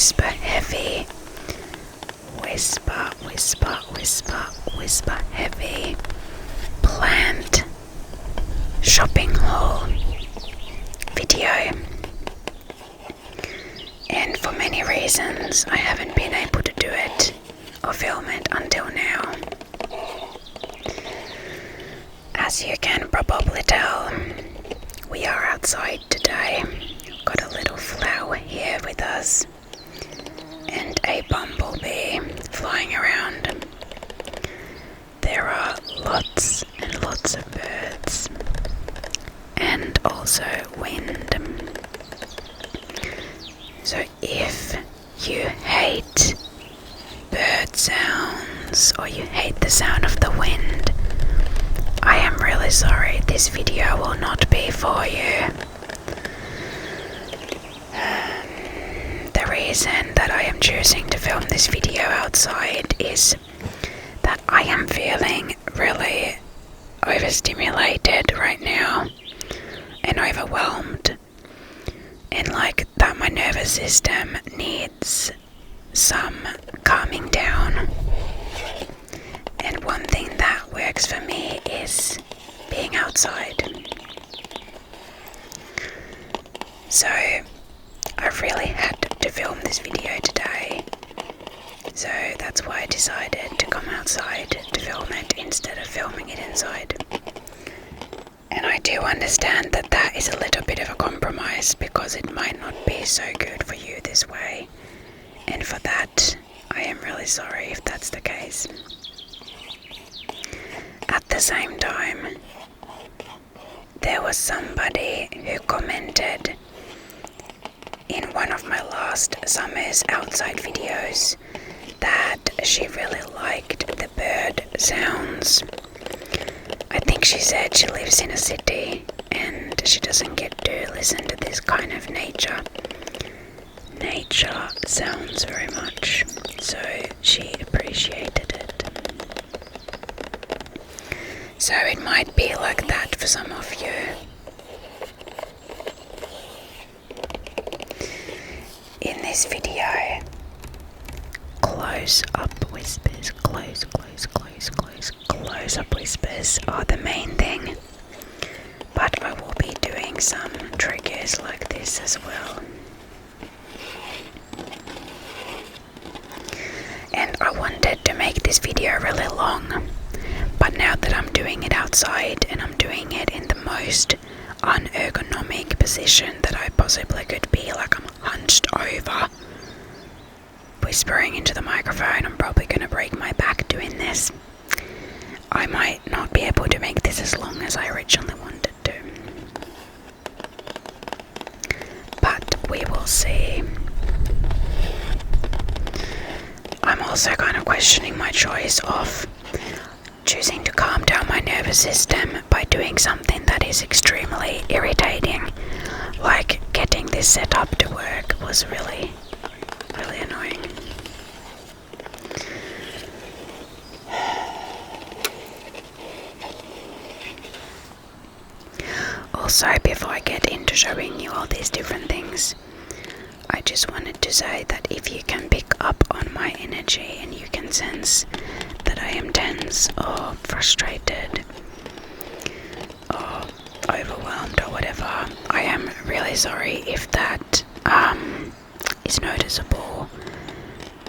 whisper heavy, whisper heavy plant shopping haul video. And for many reasons I haven't been able to do it or film it until now. As you can probably tell, we are outside today. We've got a little flower here with us and a bumblebee flying around. There are lots and lots of birds and also wind. So if you hate bird sounds or you hate the sound of the wind, I am really sorry, this video will not be for you. The reason that I am choosing to film this video outside is that I am feeling really overstimulated right now and overwhelmed, and like that my nervous system needs some calming down. And one thing that works for me is being outside. So I've really had to film this video today. So that's why I decided to come outside to film it instead of filming it inside. And I do understand that that is a little bit of a compromise because it might not be so good for you this way. And for that, I am really sorry if that's the case. At the same time, there was somebody who commented in one of my last summer's outside videos that she really liked the bird sounds. I think she said she lives in a city and she doesn't get to listen to this kind of nature sounds very much, so she appreciated it. So it might be like that for some of you. In this video, close up whispers, close up whispers are the main thing, but I will be doing some triggers like this as well. And I wanted to make this video really long, but now that I'm doing it outside and I'm doing it in the most unergonomic position that I possibly could be, like I'm hunched over, whispering into the microphone, I'm probably going to break my back doing this. I might not be able to make this as long as I originally wanted to, but we will see. I'm also kind of questioning my choice of choosing to calm down my nervous system by doing something that is extremely irritating, like getting this set up to work was really annoying. Also, before I get into showing you all these different things, I just wanted to say that if you can pick up on my energy and you can sense that I am tense or frustrated or overwhelmed or whatever, I am really sorry if that is noticeable,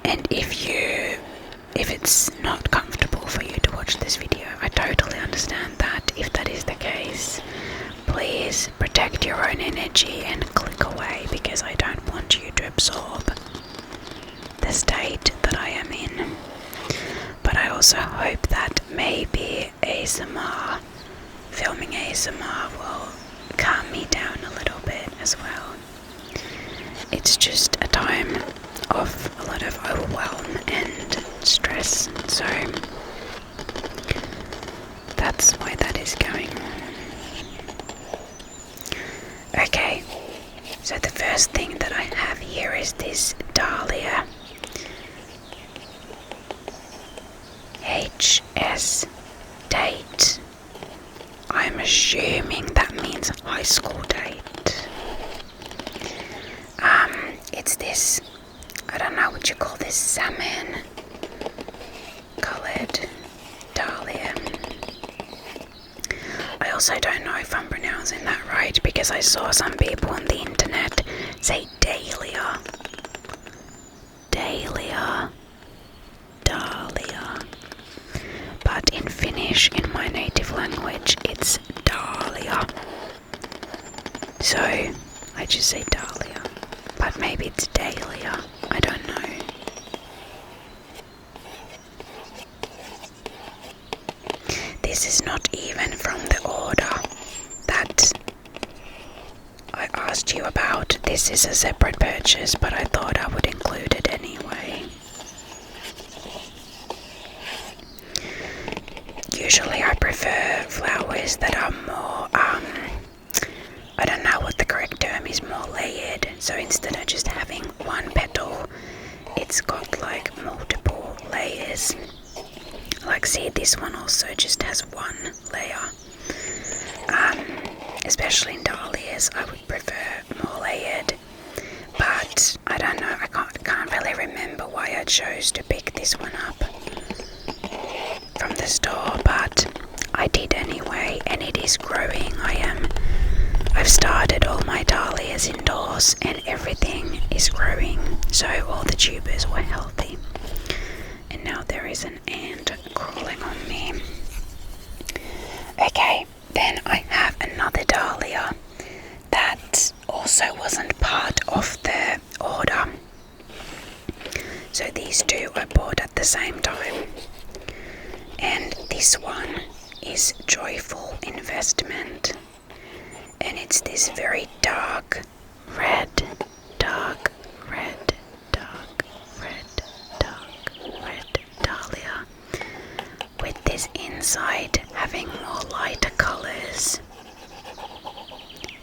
and if it's not comfortable for you to watch this video, I totally understand that. If that is the case, please protect your own energy and click away, because I don't want you to absorb the state that I am in. But I also hope that maybe filming ASMR will calm me down a little bit as well. It's just a time of a lot of overwhelm and stress, so that's why that is going on. Okay, so the first thing that I have here is this dahlia. HS date. I'm assuming that means high school date. It's this, what you call this, salmon coloured dahlia. I also don't know if I'm pronouncing that right because I saw some people on the internet say dahlia. Dahlia. Dahlia. But in Finnish, in my native language, it's dahlia. So I just say dahlia. But maybe it's dahlia. I don't know. This is not even from the order that I asked you about. This is a separate purchase, but I thought I would include it anyway. Usually I prefer flowers that are more, I don't know what the correct term is, more layered. So instead of just having one petal, it's got like multiple layers. Like, see, this one also just has one layer. Especially in dahlias, I would prefer more layered. But I don't know, I can't really remember why I chose to pick this one up from the store, but I did anyway, and it is growing. I've started all my dahlias indoors, and everything is growing. So all the tubers were healthy. And now there is an ant crawling on me. Okay, then I have another dahlia that also wasn't part of the order. So these two I bought at the same time. And this one is Joyful Investment. And it's this very dark red, dark red, dark red, dark red dahlia, with this inside having more lighter colours,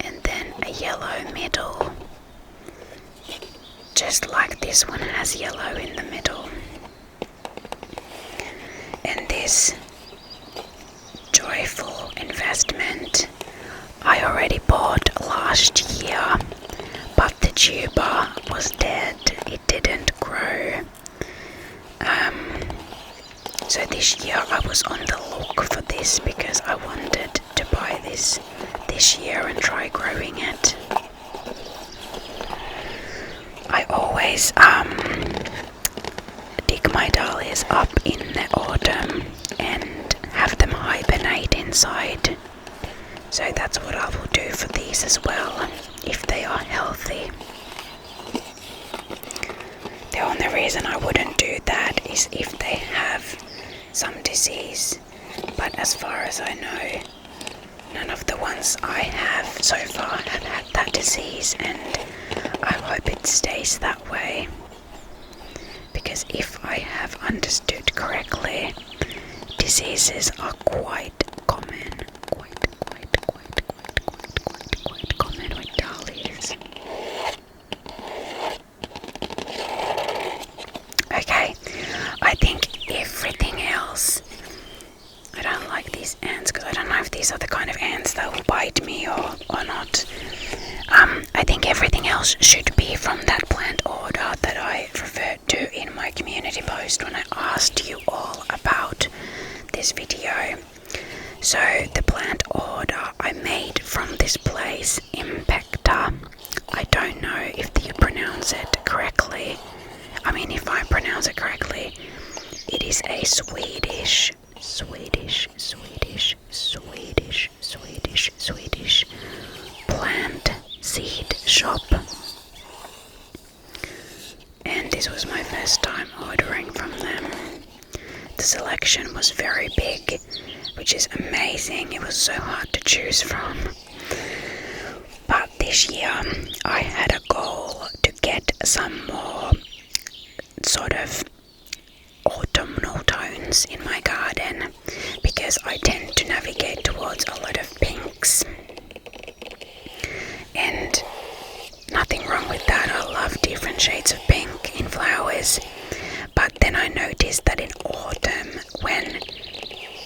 and then a yellow middle, just like this one has yellow in the middle. And this Joyful Investment I already bought last year, but the tuber was dead. It didn't grow. So this year I was on the look for this because I wanted to buy this year and try growing it. I always dig my dahlias up in the autumn and have them hibernate inside. So that's what I will do for these as well, if they are healthy. The only reason I wouldn't do that is if they have some disease. But as far as I know, none of the ones I have so far have had that disease, and I hope it stays that way. Because if I have understood correctly, diseases are quite common. Quite common with dahlias. Okay, I think everything else, I don't like these ants because I don't know if these are the kind of ants that will bite me or not. I think everything else should be from that plant order that I referred to in my community post when I asked you all about this video. So the plant order I made from this place, Impacta. I don't know if you pronounce it correctly. I mean, if I pronounce it correctly, it is a Swedish plant seed shop. And this was my first time ordering from them. The selection was very big, which is amazing. It was so hard to choose from. But this year I had a goal to get some more sort of autumnal tones in my garden, because I tend to navigate towards a lot of pinks. And nothing wrong with that. I love different shades of pink in flowers. But then I noticed that in autumn, when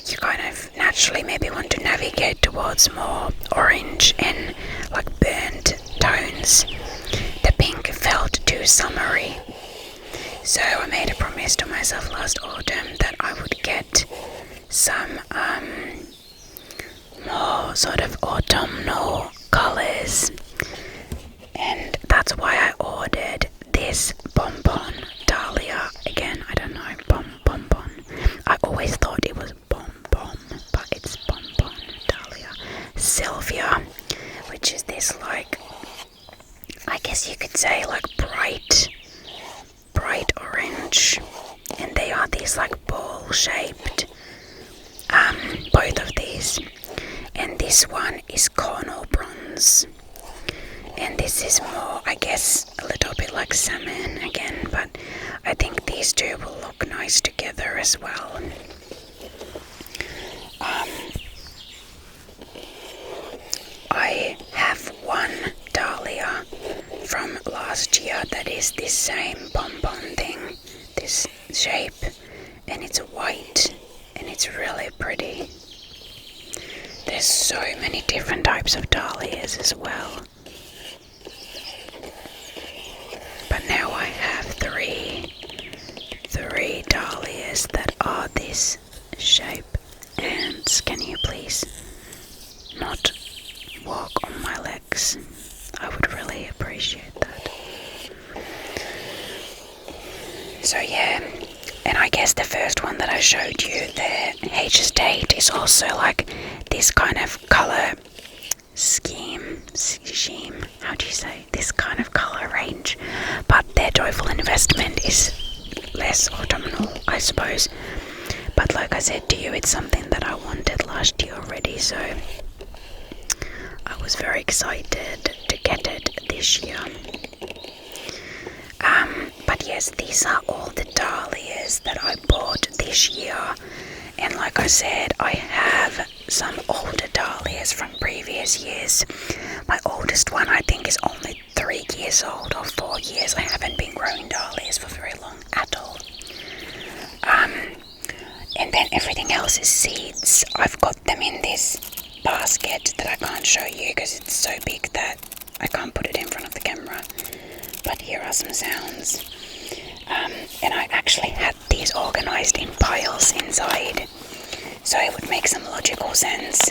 you kind of naturally maybe want to navigate towards more orange and like burnt tones, the pink felt too summery. So I made a promise to myself last autumn that I would get some more sort of autumnal colours, and that's why I ordered this bonbon dahlia. Again, I don't know, bonbon. I always thought it was bonbon, but it's bonbon dahlia. Sylvia, which is this, like, I guess you could say like bright orange, and they are these like ball shaped, both of these, and this one is cornel bronze, and this is more, I guess, a little bit like salmon again, but I think these two will look nice together as well. I have one dahlia from last year that is this same bonbon thing, this shape, and it's white and it's really pretty. There's so many different types of dahlias as well, but now I have three dahlias that are this shape. And can you please not walk on my legs? I would really appreciate that. So yeah, and I guess the first one that I showed you, the H Estate, is also like this kind of colour scheme, how do you say, this kind of colour range, but their joyful investment is less autumnal, I suppose. But like I said to you, it's something that I wanted last year already, so I was very excited to get it this year. But yes, these are all the dahlias that I bought this year, and like I said, I have some older dahlias from previous years. My oldest one I think is only 3 years old or 4 years. I haven't been growing dahlias for very long at all. And then everything else is seeds. I've got them in this basket that I can't show you because it's so big that I can't put it in front of the camera. But here are some sounds. And I actually had these organised in piles inside, so it would make some logical sense.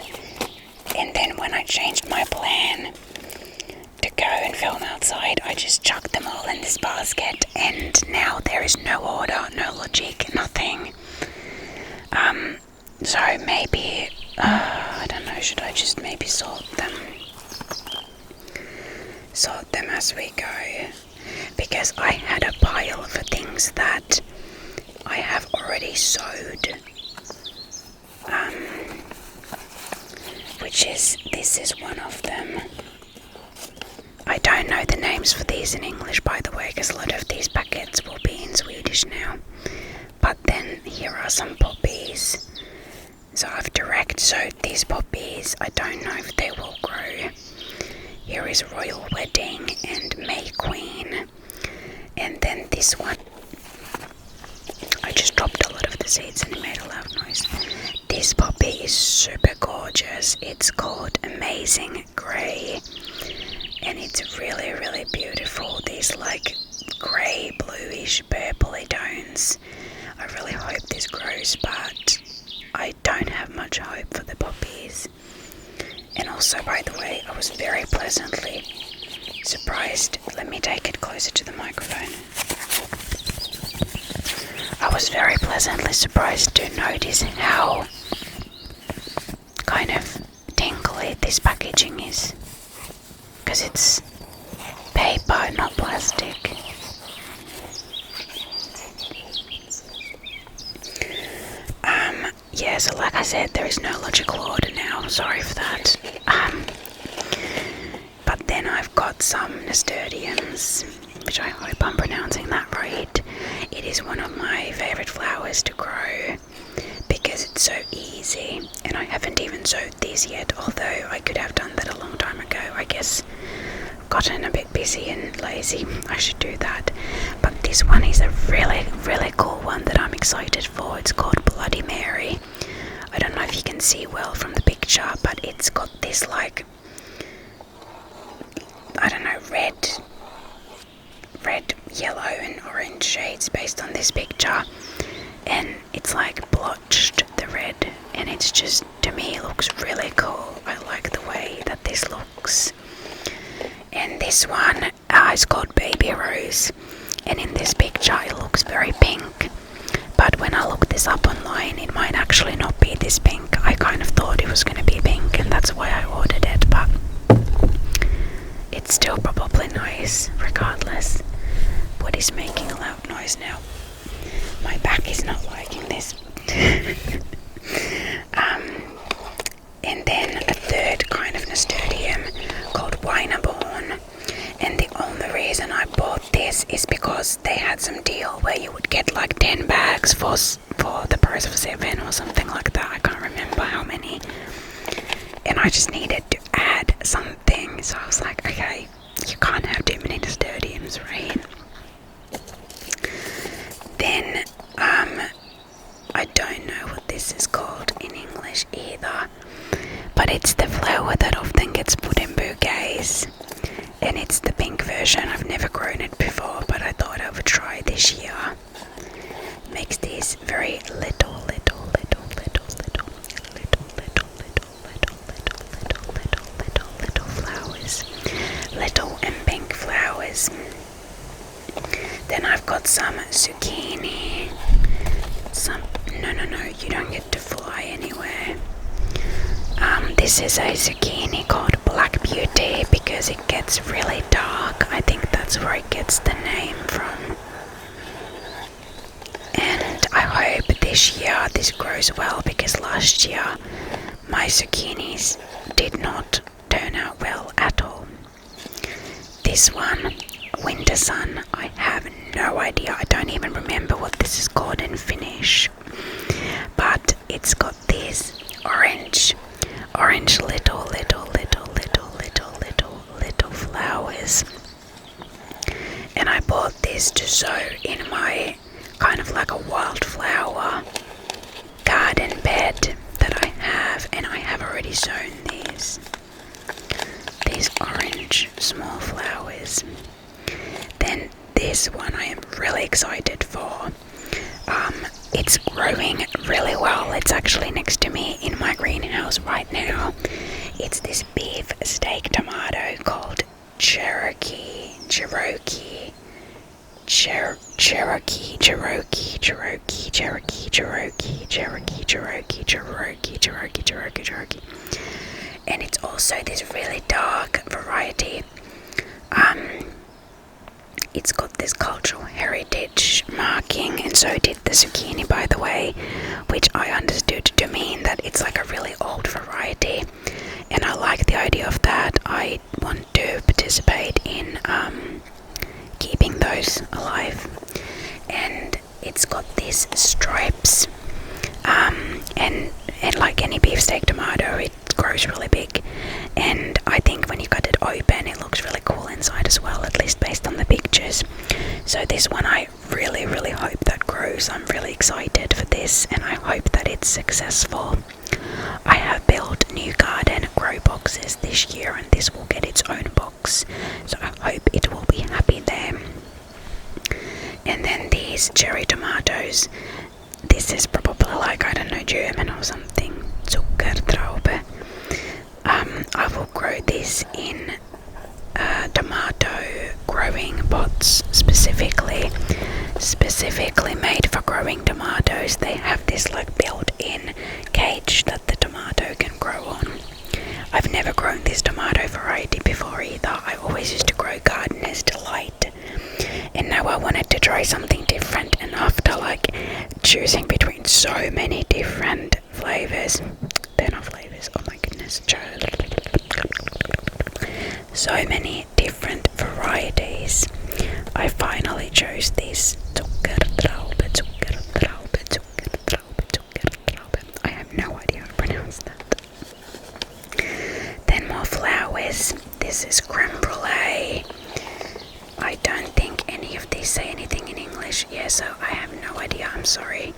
And then when I changed my plan to go and film outside, I just chucked them all in this basket, and now there is no order, no logic, nothing. So maybe, I don't know, should I just maybe sort them as we go? Because I had a pile of things that I have already sowed, this is one of them. I don't know the names for these in English, by the way, because a lot of these packets will be in Swedish now. But then here are some poppies. So I've direct sowed these poppies. I don't know if they will grow. Here is Royal Wedding and May Queen. And then this one, I just dropped a lot of the seeds and it made a loud noise. This poppy is super gorgeous. It's called Amazing Grey, and it's really, really beautiful. These like grey, bluish, purpley tones. I really hope this grows, but I don't have much hope for the poppies. And also, by the way, I was very pleasantly surprised. Let me take it closer to the microphone. I was very pleasantly surprised to notice how kind of tingly this packaging is, because it's paper, not plastic. Yeah, so like I said, there is no logical order now, sorry for that. But then I've got some nasturtiums, which I hope I'm pronouncing that right. It is one of my favourite flowers to grow because it's so easy, and I haven't even sowed these yet, although I could have done that a long time ago. I guess I've gotten a bit busy and lazy. I should do that. But this one is a really, really cool one that I'm excited for. It's called Bloody Mary. I don't know if you can see well from the picture, but it's got this like, I don't know, red yellow and orange shades based on this picture, and it's like blotched the red, and it's just, to me, looks really cool. I like the way that this looks. And this one is called Baby Rose, and in this picture it looks very pink, but when I looked this up online it might actually not be this pink. I kind of thought it was going to be pink, and that's why I ordered it, but it's still probably nice regardless. What is making a loud noise now? My back is not liking this. And then a third kind of nasturtium called Wineborn, and the only reason I bought this is because they had some deal where you would get like 10 bags for the price of 7 or something like that. I can't remember how many, and I just needed to add something, so I was like, okay, you can't have too many nasturtiums, right? Then I don't know what this is called in English either, but it's the flower that often gets put in bouquets, and it's the pink version. I've never grown it before, but I thought I would try this year. Makes these very little flowers, little and pink flowers. Then I've got some zucchini. No, you don't get to fly anywhere. This is a zucchini called Black Beauty because it gets really dark. I think that's where it gets the name from. And I hope this year this grows well, because last year my zucchinis did not turn out well at all. This one, Winter Sun, I have no idea. I don't even remember what this is called in Finnish. But it's got these orange little flowers. And I bought this to sow in my kind of like a wildflower garden bed that I have, and I have already sown these orange small flowers. Then this one I am really excited for. It's growing really well. It's actually next to me in my greenhouse right now. It's this beef steak tomato called Cherokee. And it's also this really dark variety. It's got this cultural heritage marking, and so did the zucchini, by the way, which I understood to mean that it's like a really old variety, and I like the idea of that. I want to participate in keeping those alive. And it's got these stripes, and like any beefsteak tomato, it grows really big, and I think when you cut it open it looks really cool inside as well, at least based on the pictures. So this one I really hope that grows. I'm really excited for this, and I hope that it's successful. I have built new garden grow boxes this year, and this will get its own box, so I hope it will be happy there. And then these cherry tomatoes, this is probably like, I don't know, German or something, Zuckertraube. I will grow this in tomato growing pots, specifically made for growing tomatoes. They have this like built-in cage that the tomato can grow on. I've never grown this tomato variety before either. I always used to grow Gardener's Delight, and now I wanted to try something different, and after like choosing between so many different flavors, they're not flavors, oh my goodness, so many different varieties, I finally chose this Zuckertraube. I have no idea how to pronounce that. Then more flowers. This is creme brulee. I don't think any of these say anything in English, so I have no idea, I'm sorry.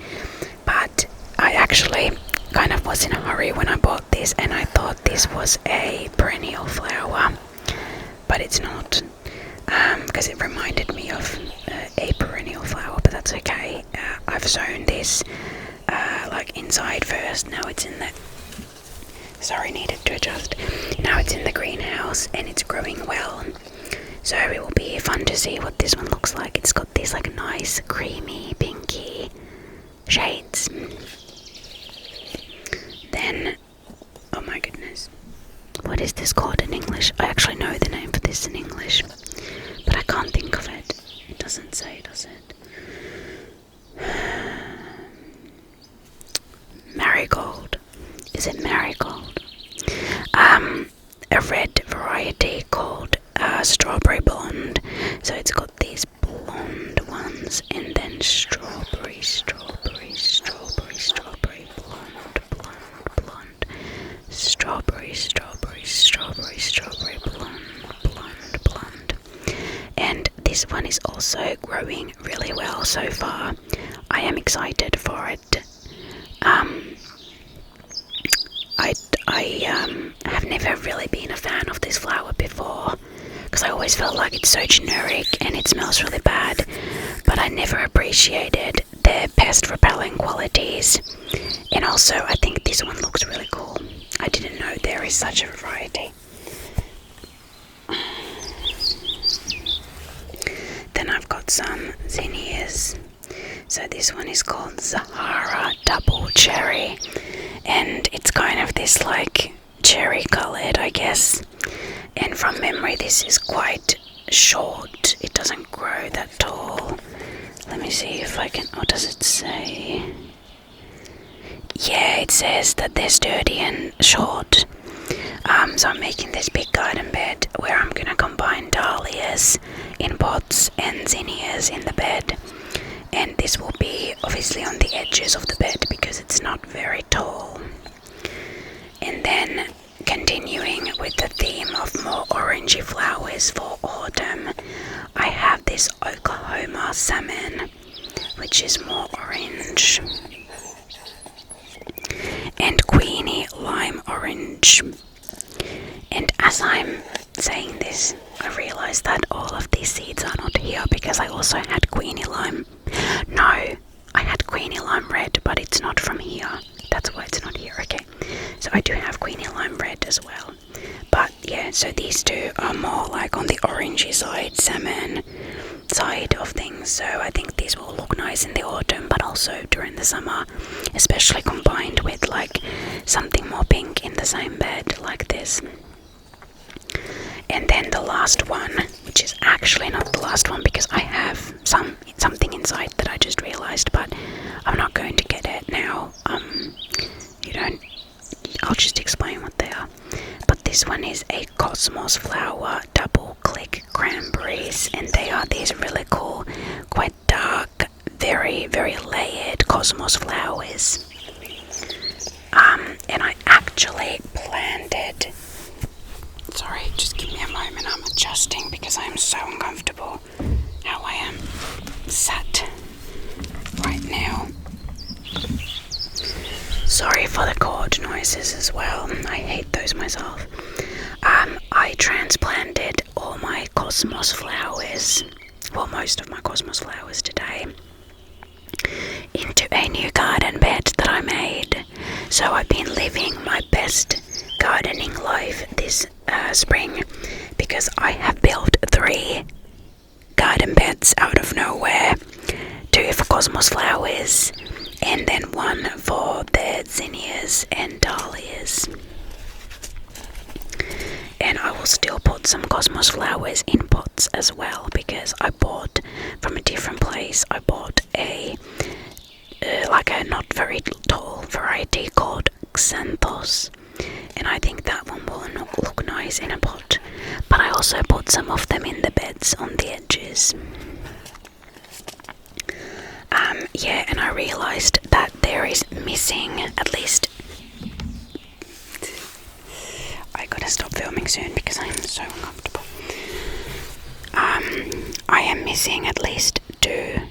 But I actually kind of was in a hurry when I bought this, and I thought this was a perennial flower, but it's not. because it reminded me of a perennial flower, but that's okay. I've sown this like inside first. Now it's in the needed to adjust. Now it's in the greenhouse and it's growing well. So it will be fun to see what this one looks like. It's got these like nice creamy pinky shades. Then, oh my goodness, what is this called in English? I actually know the name for this in English, but I can't think of it. It doesn't say, does it? Marigold. Is it marigold? A red variety called strawberry blonde. So it's got these blonde ones and then strawberry, blonde, strawberry, blonde. And this one is also growing really well so far. I am excited for it. I have never really been a fan of this flower before because I always felt like it's so generic and it smells really bad, but I never appreciated their pest repelling qualities. And also I think this one looks really cool. I didn't know there is such a variety. Then I've got some zinnias. So this one is called Sahara Double Cherry, and it's kind of this like cherry coloured, I guess. And from memory this is quite short. It doesn't grow that tall. Let me see if I can, what does it say? Yeah, it says that they're sturdy and short. So I'm making this big garden bed where I'm gonna combine dahlias in pots and zinnias in the bed. And this will be obviously on the edges of the bed because it's not very tall. And then continuing with the theme of more orangey flowers for autumn, I have this Oklahoma salmon, which is more orange, and Queenie lime orange. And as I'm saying this, I realise that all of these seeds are not here because I also had Queenie lime. No, I had Queenie lime red, but it's not from here. That's why it's not here. Okay, so I do have Queenie lime red as well. But yeah, so these two are more like on the orangey side, salmon side of things. So I think these will look nice in the autumn, but also during the summer, especially combined with like something more pink in the same bed like this. And then the last one, which is actually not the last one because I have something inside that I just realized, but I'm not going to get it now. I'll just explain what they are. But this one is a Cosmos flower double click cranberries, and they are these really cool, quite dark, very, very layered Cosmos flowers. And I actually planted. Sorry, just give me a moment. I'm adjusting because I am so uncomfortable how I am sat right now. Sorry for the cord noises as well. I hate those myself. I transplanted all my Cosmos flowers, well, most of my Cosmos flowers today, into a new garden bed that I made. So I've been living my best gardening life this spring because I have built 3 garden beds out of nowhere, 2 for Cosmos flowers and then 1 for the zinnias and dahlias. And I will still put some Cosmos flowers in pots as well because I bought from a different place. I bought a not very tall variety called Xanthos, and I think that one will look nice in a pot. But I also put some of them in the beds on the edges. And I realized that there is missing at least. I gotta stop filming soon because I'm so uncomfortable. I am missing at least two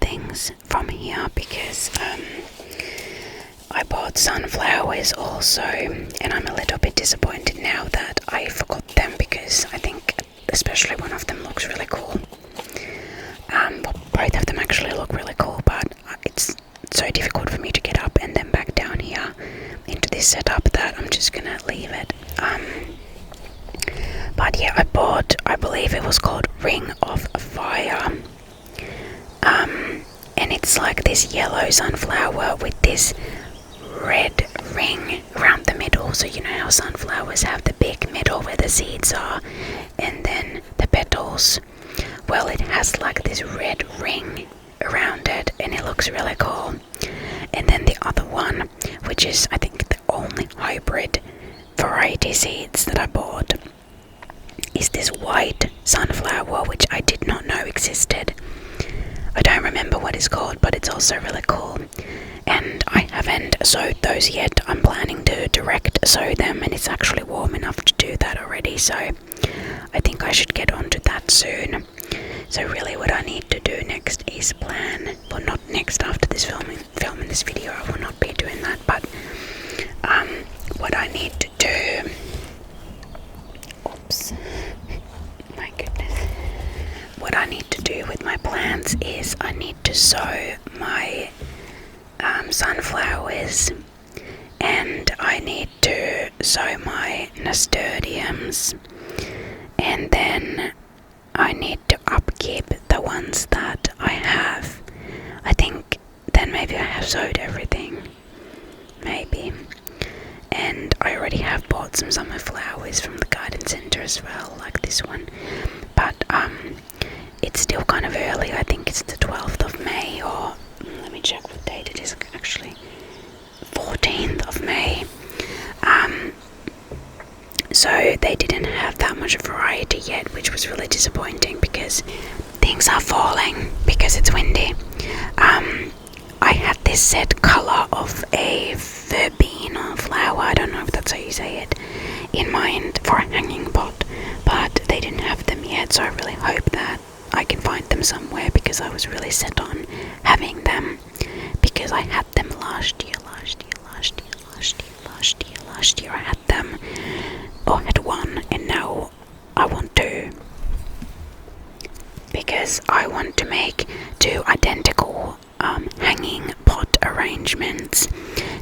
things from here because I bought sunflowers also, and I'm a little bit disappointed now that I forgot them because I think especially one of them looks really cool. Well, both of them actually look really cool, but it's so difficult for me to get up and then back down here into this setup that I'm just gonna leave it. But yeah, I bought, I believe it was called Ring of Fire. And it's like this yellow sunflower with this red ring around the middle. So you know how sunflowers have the big middle where the seeds are and then the petals. Well, it has like this red ring around it and it looks really cool. And then the other one, which is I think the only hybrid variety seeds that I bought, is this white sunflower, which I did not know existed. I don't remember what it's called, but it's also really cool. And I haven't sowed those yet. I'm planning to direct sow them, and it's actually warm enough to do that already, so I think I should get onto that soon. So really what I need to do next is plan, well, not next, after this filming this video, I will not be doing that, but what I need to do, oops, my goodness, what I need to do with my plants is I need to sow my sunflowers, and I need to sow my nasturtiums, and then I need to upkeep the ones that I have. I think then maybe I have sowed everything, maybe. And I already have bought some summer flowers from the garden centre as well, like this one. But it's still kind of early. I think it's the 12th of May, or let me check what date it is actually. 14th of May. So they didn't have that much variety yet, which was really disappointing because things are falling because it's windy. I had this set colour of a verbena flower, I don't know if that's how you say it, in mind for a hanging pot, but they didn't have them yet, so I really hope that I can find them somewhere because I was really set on having them because I had them last year I had them, or had one, and now I want two because I want to make two identical hanging pot arrangements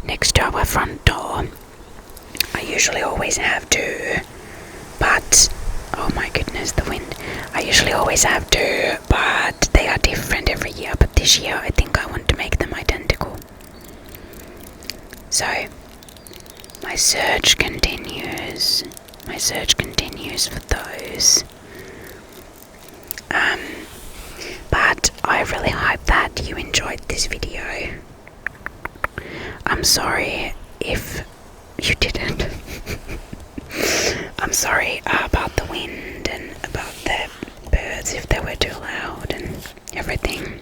next to our front door. I usually always have two, but oh my goodness, the wind. I usually always have two, but they are different every year, but this year I think I want to make them identical. So my search continues for those. But I really hope that you enjoyed this video. I'm sorry if you didn't. I'm sorry about the wind and about the birds if they were too loud and everything.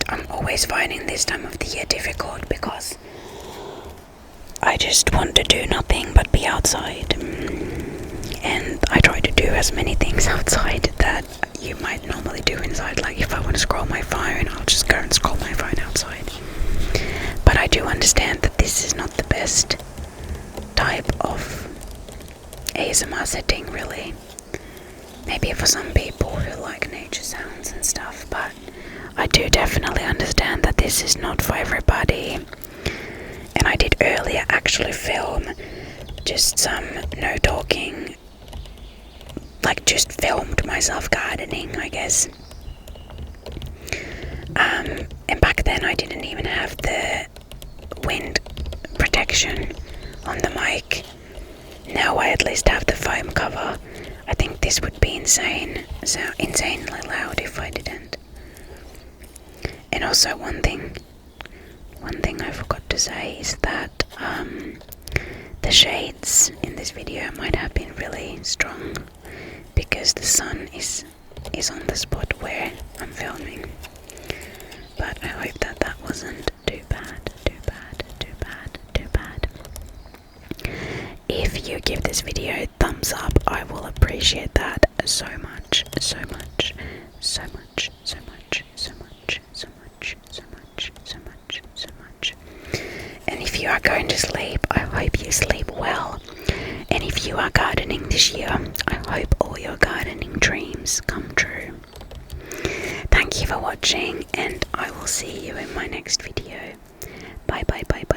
I'm always finding this time of the year difficult because I just want to do nothing but be outside. And I try to do as many things outside that you might normally do inside. Like if I want to scroll my phone, I'll just go and scroll my phone outside. But I do understand that this is not the best type of ASMR setting, really. Maybe for some people who like nature sounds and stuff, but I do definitely understand that this is not for everybody. And I did earlier actually film just some no talking, like just filmed myself gardening, I guess. And back then I didn't even have the wind protection on the mic. Now I at least have the foam cover. I think this would be insanely loud if I didn't. And also one thing I forgot to say is that the shades in this video might have been really strong because the sun is on the spot where I'm filming. But I hope that that wasn't too bad. If you give this video a thumbs up, I will appreciate appreciate that so much, so much, so much, so much, so much, so much, so much, so much, so much. And if you are going to sleep, I hope you sleep well. And if you are gardening this year, I hope all your gardening dreams come true. Thank you for watching, and I will see you in my next video. Bye bye bye bye.